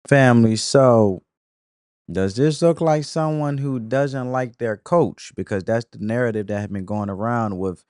Family, so does this look like someone who doesn't like their coach? Because that's the narrative that has been going around with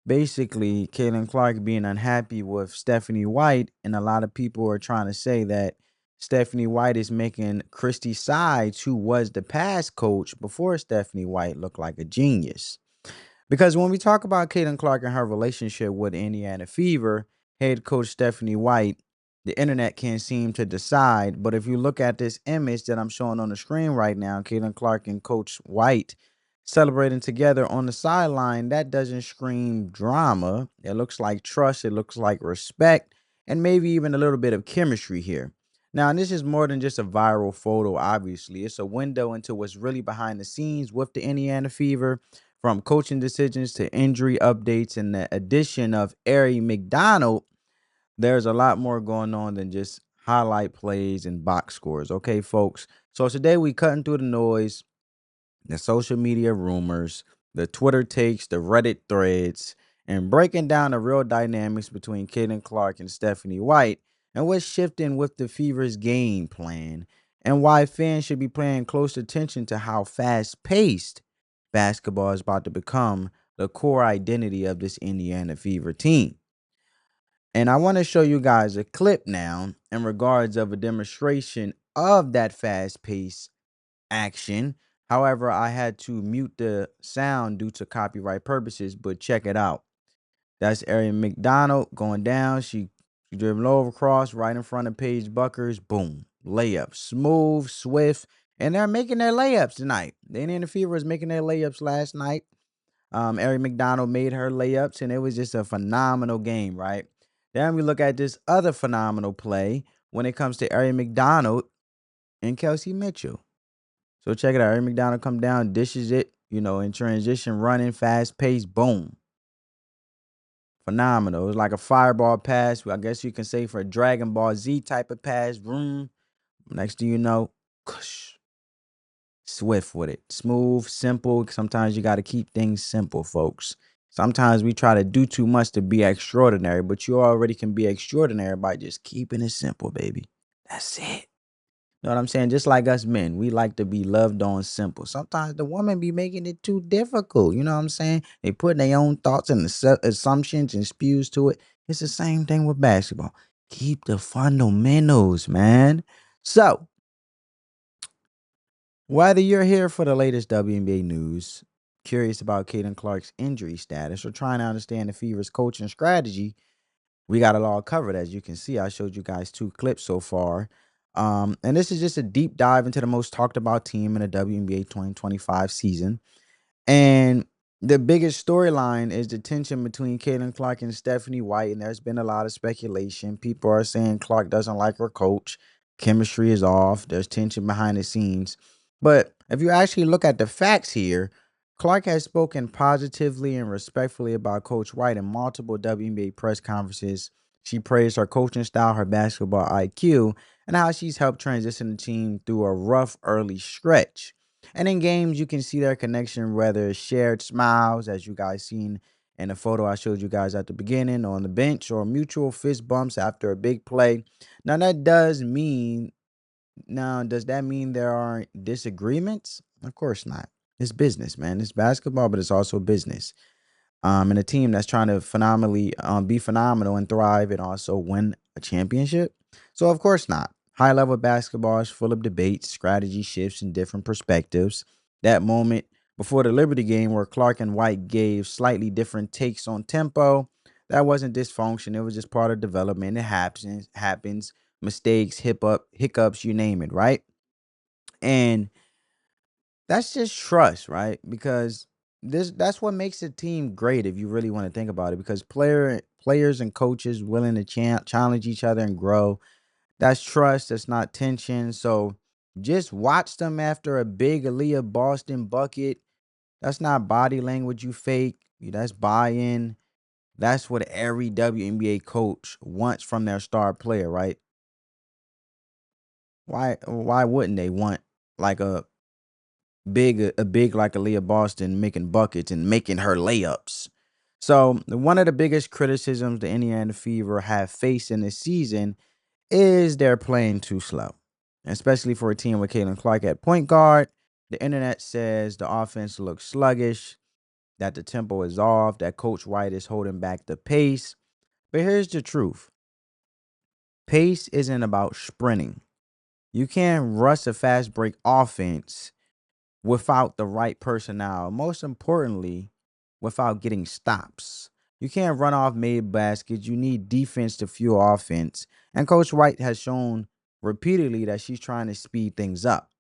basically Caitlin Clark being unhappy with Stephanie White, and a lot of people are trying to say that Stephanie White is making Christy Sides, who was the past coach before Stephanie White, look like a genius. Because when we talk about Caitlin Clark and her relationship with Indiana Fever, head coach Stephanie White, the internet can't seem to decide. But if you look at this image that I'm showing on the screen right now, Caitlin Clark and Coach White celebrating together on the sideline, that doesn't scream drama. It looks like trust, it looks like respect, and maybe even a little bit of chemistry here. Now, and this is more than just a viral photo, obviously. It's a window into what's really behind the scenes with the Indiana Fever, from coaching decisions to injury updates and the addition of Aari McDonald. There's a lot more going on than just highlight plays and box scores. Okay, folks. So today we cutting through the noise, the social media rumors, the Twitter takes, the Reddit threads, and breaking down the real dynamics between Caitlin Clark and Stephanie White, and what's shifting with the Fever's game plan, and why fans should be paying close attention to how fast paced basketball is about to become the core identity of this Indiana Fever team. And I want to show you guys a clip now in regards of a demonstration of that fast pace action. However, I had to mute the sound due to copyright purposes, but check it out. That's Aari McDonald going down. She dribbled over across right in front of Paige Buckers. Boom. Layup. Smooth, swift. And they're making their layups tonight. The Indiana Fever was making their layups last night. Aari McDonald made her layups, and it was just a phenomenal game, right? Then we look at this other phenomenal play when it comes to Aari McDonald and Kelsey Mitchell. So check it out. Aari McDonald come down, dishes it, in transition, running, fast pace, boom. Phenomenal. It was like a fireball pass. I guess you can say for a Dragon Ball Z type of pass. Vroom. Next thing you know, kush, swift with it. Smooth, simple. Sometimes you got to keep things simple, folks. Sometimes we try to do too much to be extraordinary, but you already can be extraordinary by just keeping it simple, baby. That's it. Know what I'm saying? Just like us men, we like to be loved on simple. Sometimes the women be making it too difficult. You know what I'm saying? They put their own thoughts and assumptions and spews to it. It's the same thing with basketball. Keep the fundamentals, man. So, whether you're here for the latest WNBA news, curious about Caitlin Clark's injury status, or trying to understand the Fever's coaching strategy, we got it all covered. As you can see, I showed you guys 2 clips so far. And this is just a deep dive into the most talked about team in the WNBA 2025 season. And the biggest storyline is the tension between Caitlin Clark and Stephanie White. And there's been a lot of speculation. People are saying Clark doesn't like her coach. Chemistry is off. There's tension behind the scenes. But if you actually look at the facts here, Clark has spoken positively and respectfully about Coach White in multiple WNBA press conferences. She praised her coaching style, her basketball IQ, and how she's helped transition the team through a rough early stretch. And in games, you can see their connection, whether shared smiles, as you guys seen in the photo I showed you guys at the beginning, on the bench, or mutual fist bumps after a big play. Now, does that mean there are disagreements? Of course not. It's business, man. It's basketball, but it's also business. And a team that's trying to phenomenally be phenomenal and thrive and also win a championship. So of course not. High level basketball is full of debates, strategy shifts, and different perspectives. That moment before the Liberty game where Clark and White gave slightly different takes on tempo, that wasn't dysfunction. It was just part of development. It happens. Mistakes, hiccups, you name it, right? And that's just trust, right? Because that's what makes a team great if you really want to think about it. Because players and coaches willing to challenge each other and grow. That's trust. That's not tension. So just watch them after a big Aaliyah Boston bucket. That's not body language you fake. That's buy-in. That's what every WNBA coach wants from their star player, right? Why wouldn't they want like a big like Aaliyah Boston making buckets and making her layups? So one of the biggest criticisms the Indiana Fever have faced in this season is they're playing too slow. especially for a team with Caitlin Clark at point guard. The internet says the offense looks sluggish, that the tempo is off, that Coach White is holding back the pace. But here's the truth: pace isn't about sprinting. You can't rush a fast break offense without the right personnel. Most importantly, without getting stops. You can't run off made baskets. You need defense to fuel offense. And Coach White has shown repeatedly that she's trying to speed things up.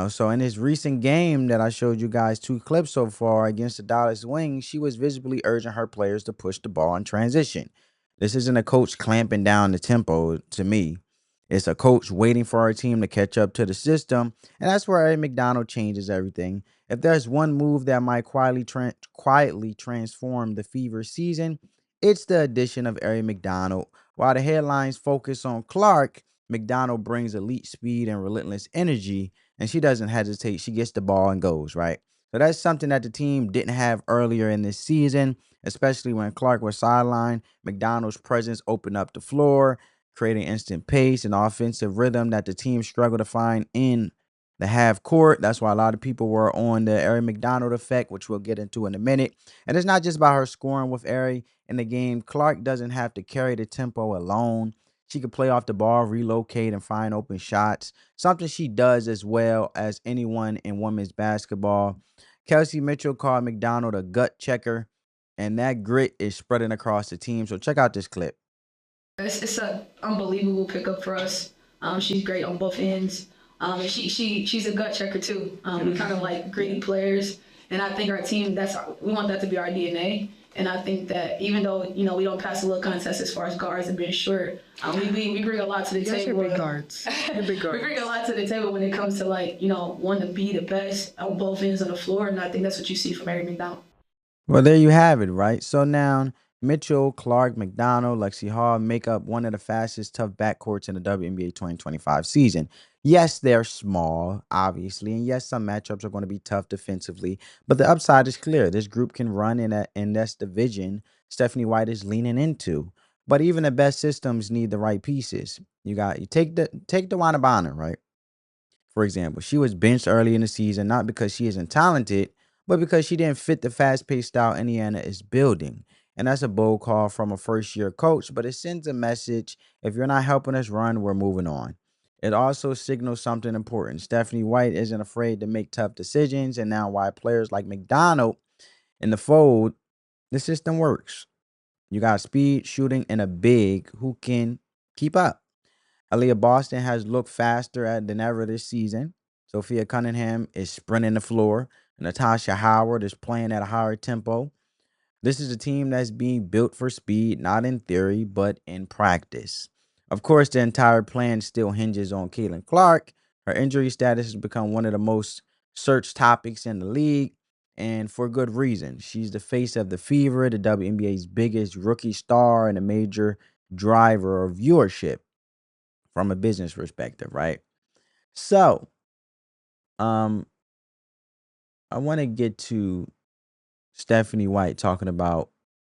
So in this recent game that I showed you guys 2 clips so far against the Dallas Wings, she was visibly urging her players to push the ball in transition. This isn't a coach clamping down the tempo to me. It's a coach waiting for our team to catch up to the system, and that's where Aari McDonald changes everything. If there's one move that might quietly transform the Fever season, it's the addition of Aari McDonald. While the headlines focus on Clark, McDonald brings elite speed and relentless energy, and she doesn't hesitate. She gets the ball and goes, right? So that's something that the team didn't have earlier in this season, especially when Clark was sidelined. McDonald's presence opened up the floor, creating instant pace and offensive rhythm that the team struggled to find in the half court. That's why a lot of people were on the Aari McDonald effect, which we'll get into in a minute. And it's not just about her scoring with Aari in the game. Clark doesn't have to carry the tempo alone. She can play off the ball, relocate, and find open shots, something she does as well as anyone in women's basketball. Kelsey Mitchell called McDonald a gut checker, and that grit is spreading across the team. So check out this clip. It's an unbelievable pickup for us. She's great on both ends. And she's a gut checker too. We kind of like gritty players, and I think our team we want that to be our DNA. And I think that even though we don't pass a look contest as far as guards and being short, we bring a lot to the table. Big guards. Big guards. We bring a lot to the table when it comes to wanting to be the best on both ends of the floor, and I think that's what you see from Aari McDonald. Well, there you have it, right? So now Mitchell, Clark, McDonald, Lexi Hall make up one of the fastest tough backcourts in the WNBA 2025 season. Yes, they're small, obviously, and yes, some matchups are going to be tough defensively, but the upside is clear. This group can run in this division Stephanie White is leaning into. But even the best systems need the right pieces. You take the Wanabana, right? For example, she was benched early in the season, not because she isn't talented, but because she didn't fit the fast-paced style Indiana is building. And that's a bold call from a first-year coach, but it sends a message: if you're not helping us run, we're moving on. It also signals something important. Stephanie White isn't afraid to make tough decisions, and now why players like McDonald in the fold, the system works. You got speed, shooting, and a big who can keep up. Aaliyah Boston has looked faster than ever this season. Sophia Cunningham is sprinting the floor. Natasha Howard is playing at a higher tempo. This is a team that's being built for speed, not in theory, but in practice. Of course, the entire plan still hinges on Caitlin Clark. Her injury status has become one of the most searched topics in the league, and for good reason. She's the face of the Fever, the WNBA's biggest rookie star, and a major driver of viewership from a business perspective, right? So, I want to get to Stephanie White talking about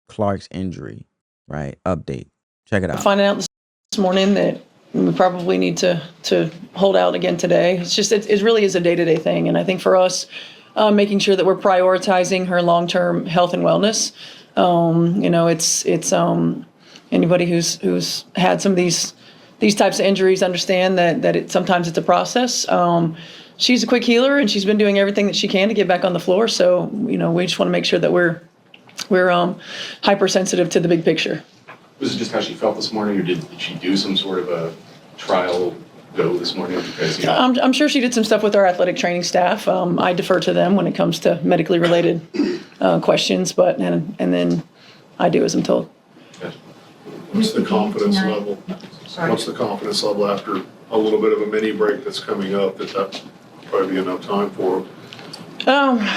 Clark's injury, right? Update. Check it out. Finding out this morning that we probably need to hold out again today. It really is a day-to-day thing, and I think for us, making sure that we're prioritizing her long-term health and wellness. It's anybody who's had some of these types of injuries understand that sometimes it's a process. She's a quick healer, and she's been doing everything that she can to get back on the floor. So we just want to make sure that we're hypersensitive to the big picture. Was it just how she felt this morning, or did she do some sort of a trial go this morning? Because I'm sure she did some stuff with our athletic training staff. I defer to them when it comes to medically related questions, but and then I do as I'm told. What's the confidence level? What's the confidence level after a little bit of a mini break that's coming up that probably be enough time for?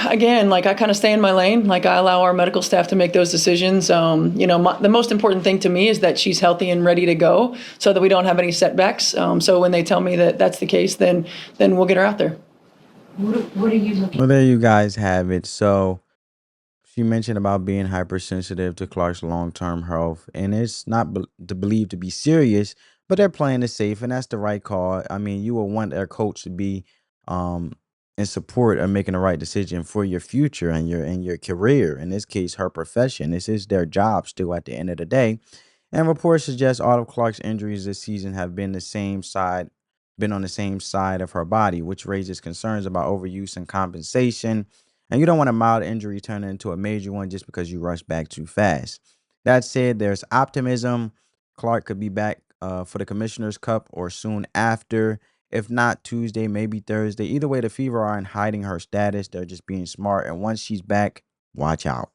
Again, I kind of stay in my lane. I allow our medical staff to make those decisions. The most important thing to me is that she's healthy and ready to go, so that we don't have any setbacks. So when they tell me that that's the case, then we'll get her out there. What are you looking? Well, there you guys have it. So she mentioned about being hypersensitive to Clark's long-term health, and it's not believed to be serious, but they're playing it safe, and that's the right call. I mean, you will want their coach to be um, in support of making the right decision for your future and your career. In this case, her profession. This is their job still at the end of the day. And reports suggest all of Clark's injuries this season have been on the same side of her body, which raises concerns about overuse and compensation. And you don't want a mild injury turn into a major one just because you rush back too fast. That said, there's optimism. Clark could be back for the Commissioner's Cup or soon after. If not Tuesday, maybe Thursday. Either way, the Fever aren't hiding her status. They're just being smart. And once she's back, watch out.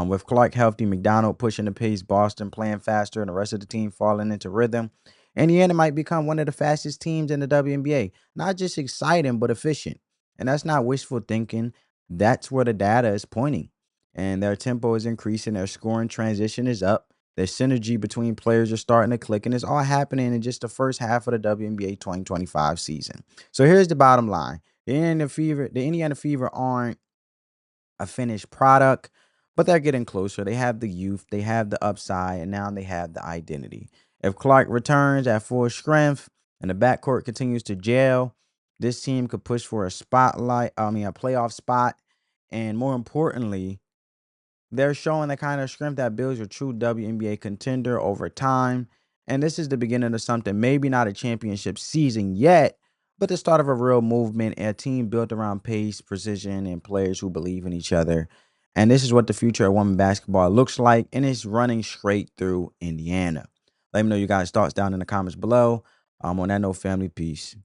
With Clark healthy, McDonald pushing the pace, Boston playing faster, and the rest of the team falling into rhythm, Indiana might become one of the fastest teams in the WNBA. Not just exciting, but efficient. And that's not wishful thinking. That's where the data is pointing. And their tempo is increasing. Their scoring transition is up. Their synergy between players are starting to click, and it's all happening in just the first half of the WNBA 2025 season. So here's the bottom line: the Indiana Fever aren't a finished product, but they're getting closer. They have the youth, they have the upside, and now they have the identity. If Clark returns at full strength and the backcourt continues to gel, this team could push for a playoff spot, and more importantly, they're showing the kind of strength that builds a true WNBA contender over time. And this is the beginning of something, maybe not a championship season yet, but the start of a real movement, a team built around pace, precision, and players who believe in each other. And this is what the future of women basketball looks like, and it's running straight through Indiana. Let me know your guys' thoughts down in the comments below. On that note, family, peace.